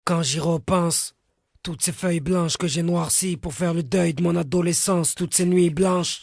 Quand j'y repense, toutes ces feuilles blanches que j'ai noircies pour faire le deuil de mon adolescence, toutes ces nuits blanches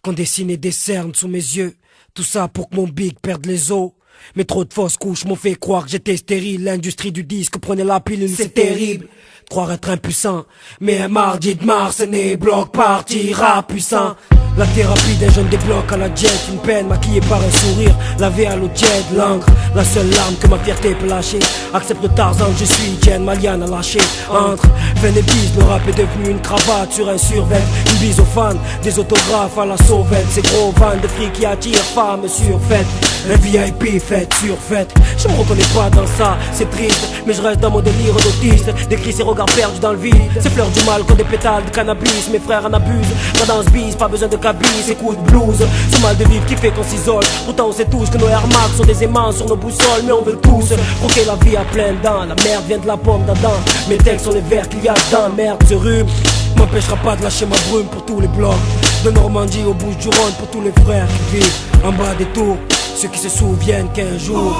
qu'on dessinait des cernes sous mes yeux, tout ça pour que mon big perde les os. Mais trop de fausses couches m'ont fait croire que j'étais stérile. L'industrie du disque prenait la pilule, c'est terrible. Croire être impuissant, mais un mardi de mars est né, bloc partira puissant. La thérapie d'un jeune débloque à la jet, une peine maquillée par un sourire, lavé à l'eau jet, l'encre, la seule larme que ma fierté peut lâcher. Accepte le Tarzan que je suis, Jen Malian à lâcher. Entre fin et bise, le rap est devenu une cravate sur un survêt. Une bise aux fans, des autographes à la sauvette. Ces gros vannes de fric qui attirent femmes surfaites. Un VIP fait surfaite. Je me reconnais pas dans ça, c'est triste, mais je reste dans mon délire d'autiste. Décris ces regards perdus dans le vide, ces fleurs du mal comme des pétales de cannabis. Mes frères en abusent, cadence bise, pas besoin de cabis, écoute blues. Ce mal de vivre qui fait qu'on s'isole. Pourtant on sait tous que nos Air Max sont des aimants sur nos boussoles. Mais on veut tous croquer la vie à plein dents. La merde vient de la pomme d'Adam. Mes textes sont les vers qu'il y a dedans. Merde, ce rhume m'empêchera pas de lâcher ma brume pour tous les blocs. De Normandie aux Bouches-du-Rhône pour tous les frères qui vivent en bas des tours. Ceux qui se souviennent qu'un jour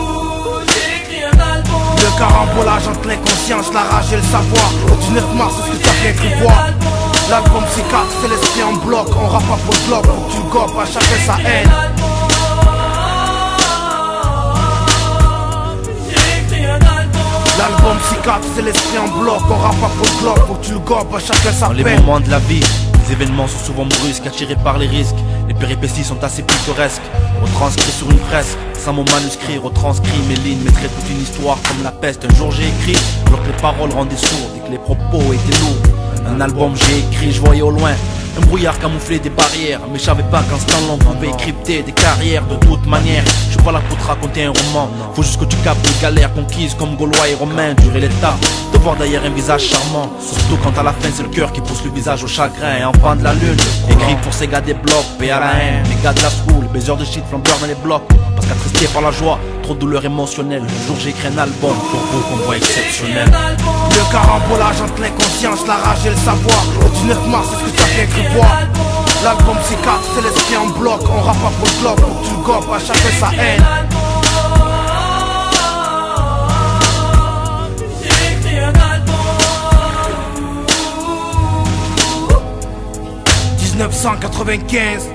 j'ai écrit un album. Le carambolage entre l'inconscience, la rage et le savoir. Le 19 mars, c'est ce que t'as bien cru voir. L'album C4, c'est l'esprit en bloc. On rappe pas pour le bloc, faut que tu le gobes, à chacun sa haine. L'album C4, c'est l'esprit en bloc. On rappe pas pour le bloc, faut que tu le gobes, à chacun sa peine. Dans les moments de la vie, les événements sont souvent brusques, attirés par les risques. Les péripéties sont assez pittoresques. Retranscrit sur une fresque, sans mon manuscrit, retranscrit mes lignes, mettrait toute une histoire comme la peste. Un jour j'ai écrit, alors que les paroles rendaient sourds et que les propos étaient lourds. Un album j'ai écrit, je voyais au loin un brouillard camouflé des barrières. Mais je savais pas qu'en ce temps-là on pouvait crypter des carrières. De toute manière, je suis pas là pour te raconter un roman. Faut juste que tu captes les galères conquises comme Gaulois et Romains. Durer l'état, de voir derrière un visage charmant. Surtout quand à la fin c'est le cœur qui pousse le visage au chagrin. Enfant de la lune, écrit pour ces gars des blocs. Paix à la haine, les gars de la school, baiseurs de shit, flambeurs dans les blocs. Parce qu'attristé par la joie, trop de douleur émotionnelle. Le jour j'ai écrit un album, pour vous qu'on voit exceptionnel. Le carambolage entre l'inconscience, la rage et le savoir. Le 19 mars, c'est ce que t'as bien cru voir. L'album C4, c'est l'esprit en bloc. On rappe pas pour le bloc, faut que tu le gobes, à chacun sa haine. J'ai écrit un album. 1995,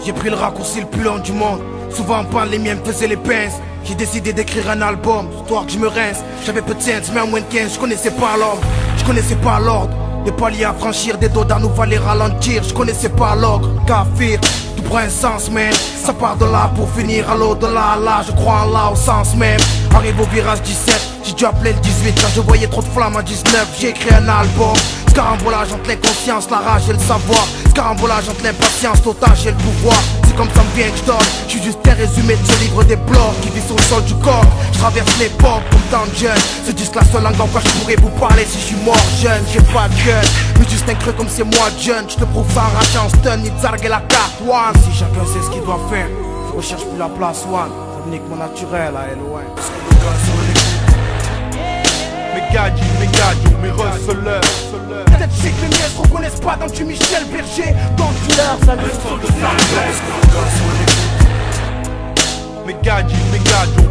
j'ai pris le raccourci le plus long du monde. Souvent pas les miens me faisaient les pinces. J'ai décidé d'écrire un album, histoire que je me rince. J'avais peu de sens, mais en moins de 15, je connaissais pas l'ordre. Je connaissais pas l'ordre. Des paliers à franchir, des dodas nous fallait ralentir. Je connaissais pas l'ordre, Kafir, tout prend un sens même. Ça part de là pour finir à l'au-delà. Là, je crois en là au sens même. Arrive au virage 17, j'ai dû appeler le 18. Quand je voyais trop de flammes à 19, j'ai écrit un album. Carambolage entre l'inconscience, la rage et le savoir. Carambolage entre l'impatience, l'otage et le pouvoir. C'est comme ça me vient que je donne. Je suis juste un résumé de ce livre des blocs qui vit sur le sol du corps. Je traverse l'époque comme tant de jeunes. C'est juste la seule langue en quoi je pourrais vous parler si je suis mort jeune. J'ai pas de gueule, mais juste un creux comme c'est moi jeune. Je te prouve ça arraché en stun, ni zargue et la carte one. Si chacun sait ce qu'il doit faire, je recherche plus la place one. Ça nique mon naturel à LON. Mes gadgets, mes receleurs. Peut-être je sais que les miens se reconnaissent pas dans du Michel Berger. Dans le dealer, ça me faut de Mes gadgets,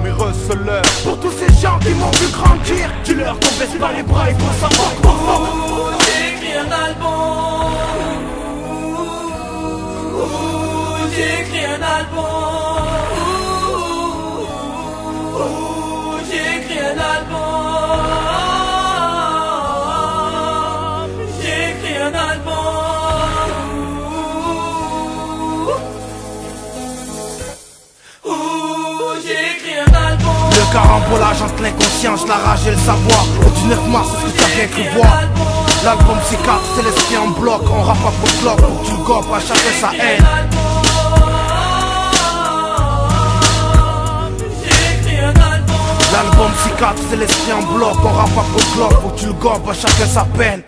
mes receleurs. Pour tous ces gens qui m'ont vu grandir, tu leur qu'on baisse pas les bras et qu'on s'en moque. J'ai écrit un album. J'ai écrit un album. J'ai écrit un album. Le carambolage entre l'inconscience, la rage et le savoir. Le 19 mars, c'est ce que t'as bien cru voir. L'album C4, c'est l'esprit en bloc. On rappe pas pour le bloc, faut que tu le gobes, à chacun sa haine. L'album C4, c'est l'esprit en bloc. On rappe pas pour le bloc, faut que tu le gobes, à chacun sa peine.